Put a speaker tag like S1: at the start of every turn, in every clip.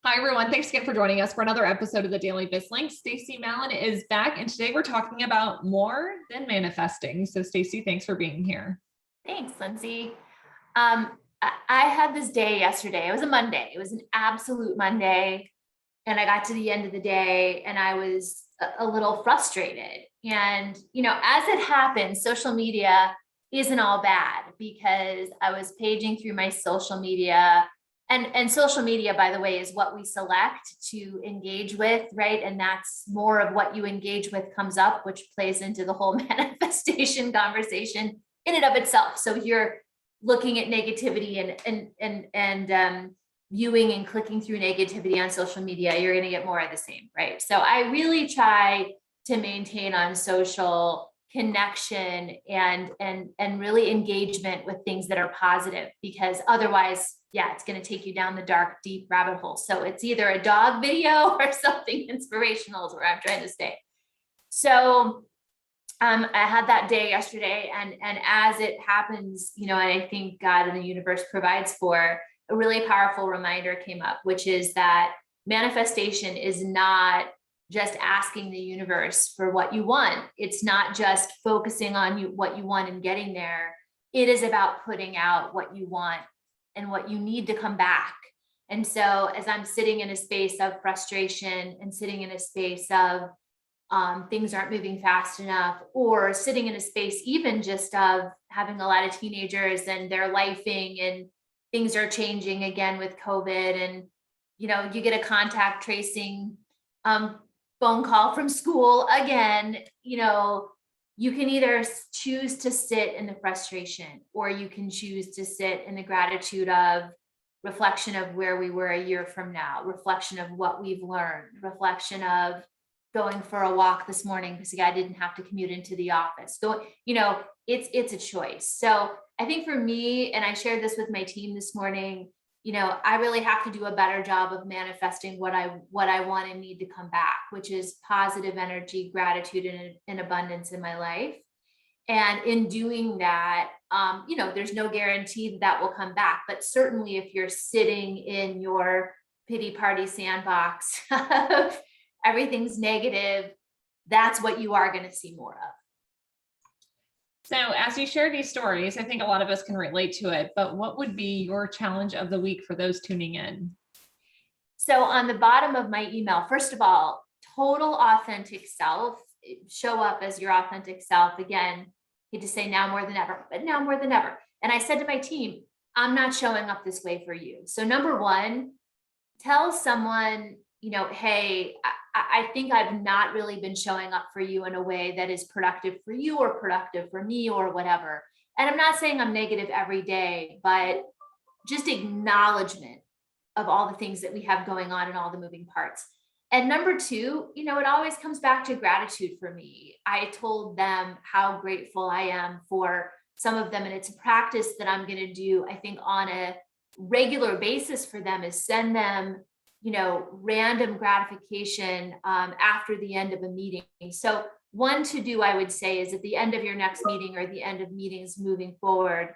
S1: Hi, everyone. Thanks again for joining us for another episode of the Daily Bizlink. Stacie Mallen is back, and today we're talking about more than manifesting. So, Stacie, thanks for being here.
S2: Thanks, Lindsay. I had this day yesterday. It was a Monday. It was an absolute Monday. And I got to the end of the day and I was a little frustrated. And, as it happens, social media isn't all bad because I was paging through my social media. And social media, by the way, is what we select to engage with, right? And that's more of what you engage with comes up, which plays into the whole manifestation conversation in and of itself. So if you're looking at negativity and viewing and clicking through negativity on social media, you're going to get more of the same, right? So I really try to maintain on social connection and really engagement with things that are positive, because otherwise, it's going to take you down the dark, deep rabbit hole. So it's either a dog video or something inspirational is where I'm trying to stay. So I had that day yesterday, and as it happens, and I think God and the universe provides for, a really powerful reminder came up, which is that manifestation is not just asking the universe for what you want. It's not just focusing on what you want and getting there. It is about putting out what you want and what you need to come back. And so as I'm sitting in a space of frustration and sitting in a space of things aren't moving fast enough, or sitting in a space even just of having a lot of teenagers and they're lifing and things are changing again with COVID, and you get a contact tracing phone call from school again. You can either choose to sit in the frustration, or you can choose to sit in the gratitude of reflection of where we were a year from now, reflection of what we've learned, reflection of going for a walk this morning because I didn't have to commute into the office. It's a choice. So I think for me, and I shared this with my team this morning, I really have to do a better job of manifesting what I want and need to come back, which is positive energy, gratitude, and abundance in my life. And in doing that, there's no guarantee that will come back. But certainly if you're sitting in your pity party sandbox of everything's negative, that's what you are going to see more of.
S1: So as you share these stories, I think a lot of us can relate to it, but what would be your challenge of the week for those tuning in?
S2: So on the bottom of my email, first of all, total authentic self, show up as your authentic self. Again, you to say now more than ever, but now more than ever. And I said to my team, I'm not showing up this way for you. So number one, tell someone, hey, I think I've not really been showing up for you in a way that is productive for you or productive for me or whatever. And I'm not saying I'm negative every day, but just acknowledgement of all the things that we have going on and all the moving parts. And number two, it always comes back to gratitude for me. I told them how grateful I am for some of them. And it's a practice that I'm going to do, I think, on a regular basis for them, is send them random gratification after the end of a meeting. So one to do, I would say, is at the end of your next meeting or the end of meetings moving forward,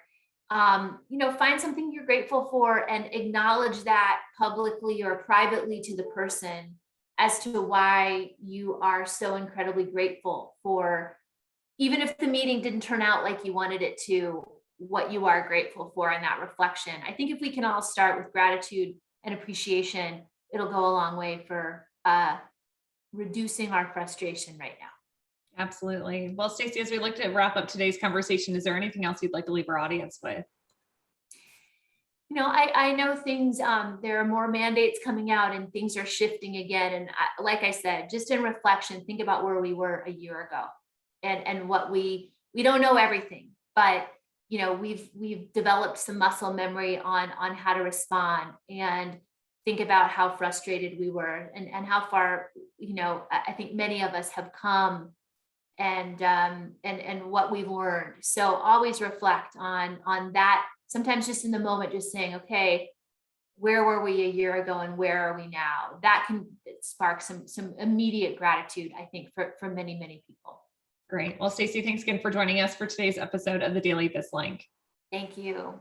S2: find something you're grateful for and acknowledge that publicly or privately to the person as to why you are so incredibly grateful for, even if the meeting didn't turn out like you wanted it to, what you are grateful for in that reflection. I think if we can all start with gratitude and appreciation, it'll go a long way for reducing our frustration right now.
S1: Absolutely. Well, Stacie, as we look to wrap up today's conversation, is there anything else you'd like to leave our audience with?
S2: I know things, there are more mandates coming out and things are shifting again. And like I said, just in reflection, think about where we were a year ago and what we don't know everything, but we've developed some muscle memory on how to respond, and think about how frustrated we were and how far, I think many of us have come, and what we've learned. So always reflect on that. Sometimes just in the moment, just saying, okay, where were we a year ago and where are we now? That can spark some immediate gratitude, I think, for many, many people.
S1: Great. Well, Stacie, thanks again for joining us for today's episode of the Daily Bizlink.
S2: Thank you.